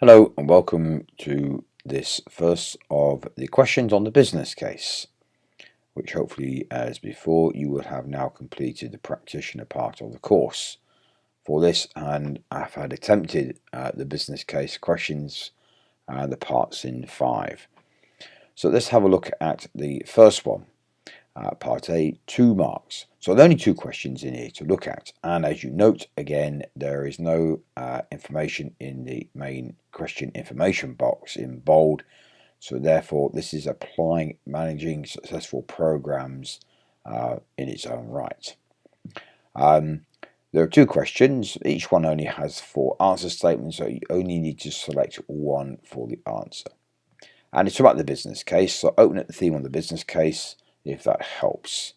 Hello and welcome to this first of the questions on the business case, which hopefully, as before, you will have now completed the practitioner part of the course for this, and I've had attempted the business case questions and the parts in 5. So let's have a look at the first one. Part A, 2 marks. So there are only 2 questions in here to look at, and as you note, again, there is no information in the main question information box in bold, so therefore this is applying managing successful programs in its own right. There are 2 questions, each one only has 4 answer statements, so you only need to select one for the answer. And it's about the business case, so open at the theme on the business case, if that helps,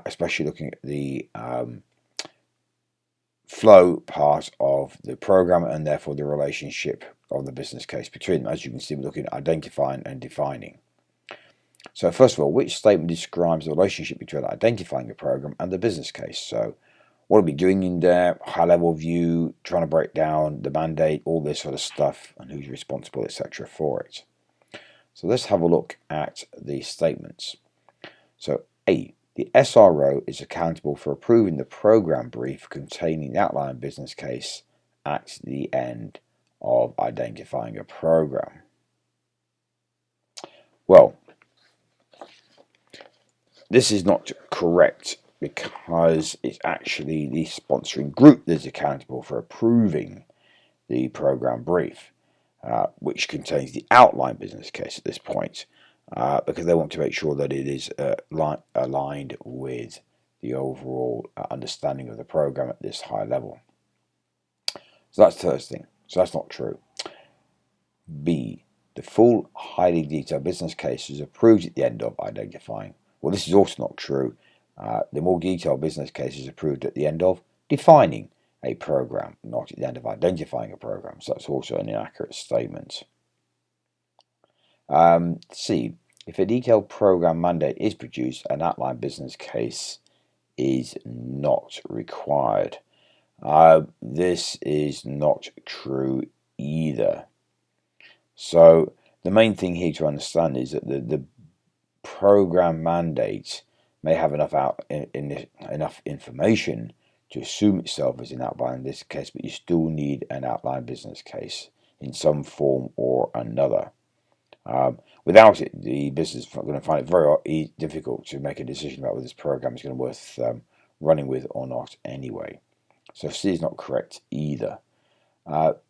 especially looking at the flow part of the program and therefore the relationship of the business case between them. As you can see, we're looking at identifying and defining. So first of all, which statement describes the relationship between identifying a program and the business case? So what are we doing in there? High level view, trying to break down the mandate, all this sort of stuff, and who's responsible, etc. for it. So let's have a look at the statements. So A, the SRO is accountable for approving the program brief containing the outline business case at the end of identifying a program. Well, this is not correct because it's actually the sponsoring group that is accountable for approving the program brief, which contains the outline business case at this point. Because they want to make sure that it is aligned with the overall understanding of the program at this high level. So that's the first thing. So that's not true. B, the full highly detailed business case is approved at the end of identifying. Well, this is also not true. The more detailed business case is approved at the end of defining a program, not at the end of identifying a program. So that's also an inaccurate statement. C, if a detailed program mandate is produced, an outline business case is not required. This is not true either. So the main thing here to understand is that the program mandate may have enough information to assume itself as an outline business case, but you still need an outline business case in some form or another. Without it, the business is going to find it very difficult to make a decision about whether this program is going to be worth running with or not anyway. So C is not correct either.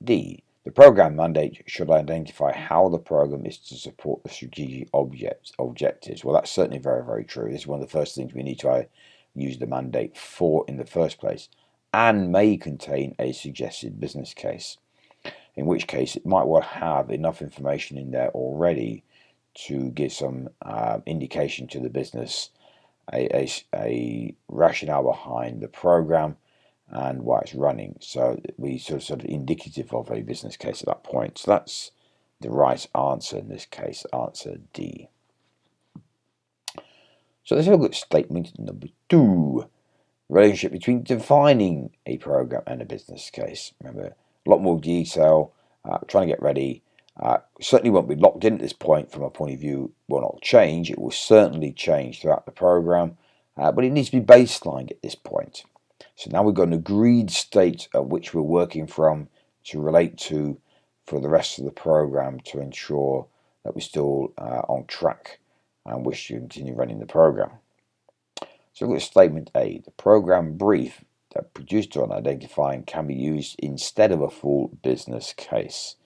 D, the program mandate should identify how the program is to support the strategic objectives. Well, that's certainly very, very true. This is one of the first things we need to use the mandate for in the first place, and may contain a suggested business case, in which case it might well have enough information in there already to give some indication to the business, a rationale behind the program and why it's running. So we sort of indicative of a business case at that point. So that's the right answer in this case, answer D. So let's have a look at statement number 2. Relationship between defining a program and a business case. Remember, a lot more detail, trying to get ready. Certainly won't be locked in at this point from a point of view, will not change. It will certainly change throughout the program, but it needs to be baselined at this point. So now we've got an agreed state at which we're working from to relate to for the rest of the program to ensure that we're still on track and wish to continue running the program. So look at statement A. The program brief that produced on identifying can be used instead of a full business case.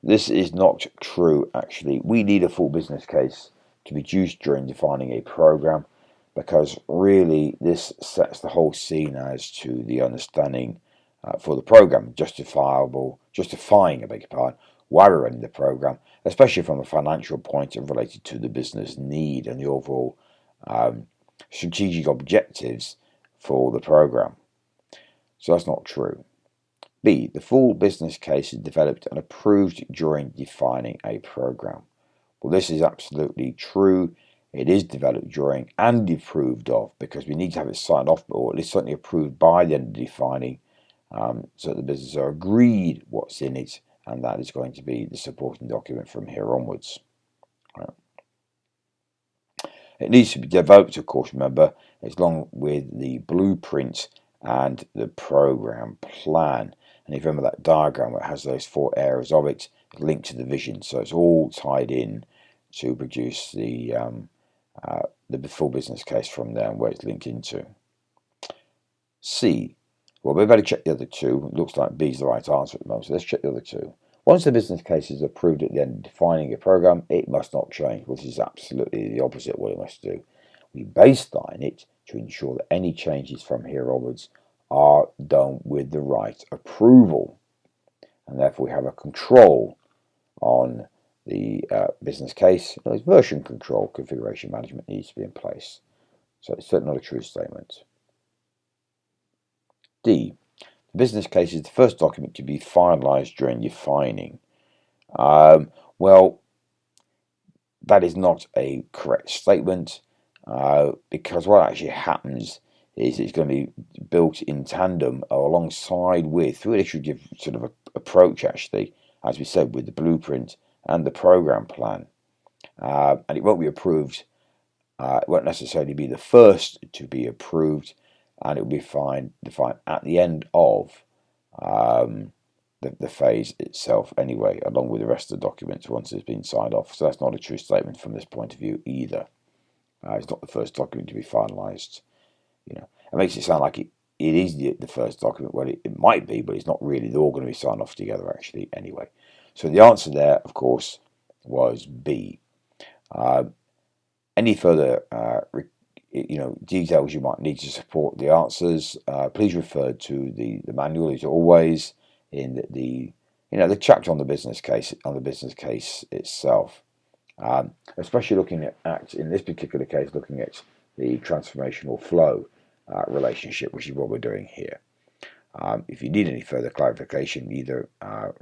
This is not true, actually. We need a full business case to be used during defining a program, because really this sets the whole scene as to the understanding for the program, justifying, I beg your pardon, why we're running the program, especially from a financial point of related to the business need and the overall strategic objectives for the program. So that's not true. B, the full business case is developed and approved during defining a program. Well, this is absolutely true. It is developed during and approved of, because we need to have it signed off, or at least certainly approved by the end of defining, so the business are agreed what's in it, and that is going to be the supporting document from here onwards. It needs to be developed, of course, remember, along with the blueprint and the program plan. And if you remember that diagram where it has those 4 areas of it, it's linked to the vision, so it's all tied in to produce the full business case from there and where it's linked into. C. Well, we've already checked the other 2. It looks like B is the right answer at the moment, so let's check the other 2. Once the business case is approved at the end of defining a program, it must not change, which is absolutely the opposite of what it must do. We baseline it to ensure that any changes from here onwards are done with the right approval, and therefore we have a control on the business case. Version control, configuration management needs to be in place. So it's certainly not a true statement. D. The business case is the first document to be finalized during defining. Well, that is not a correct statement, because what actually happens is it's going to be built in tandem or alongside with, through an iterative sort of approach, actually, as we said, with the blueprint and the program plan. And it won't be approved, it won't necessarily be the first to be approved, and it will be defined at the end of the phase itself anyway, along with the rest of the documents once it's been signed off. So that's not a true statement from this point of view either. It's not the first document to be finalised. It makes it sound like it is the first document. Well, it might be, but it's not really. They're all going to be signed off together actually anyway. So the answer there, of course, was B. Any further details you might need to support the answers, please refer to the manual as always in the chapter on the business case itself. Especially looking at in this particular case, looking at the transformational flow relationship, which is what we're doing here. If you need any further clarification, either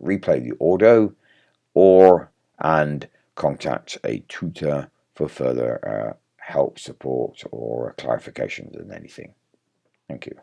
replay the audio and contact a tutor for further help, support, or clarification than anything. Thank you.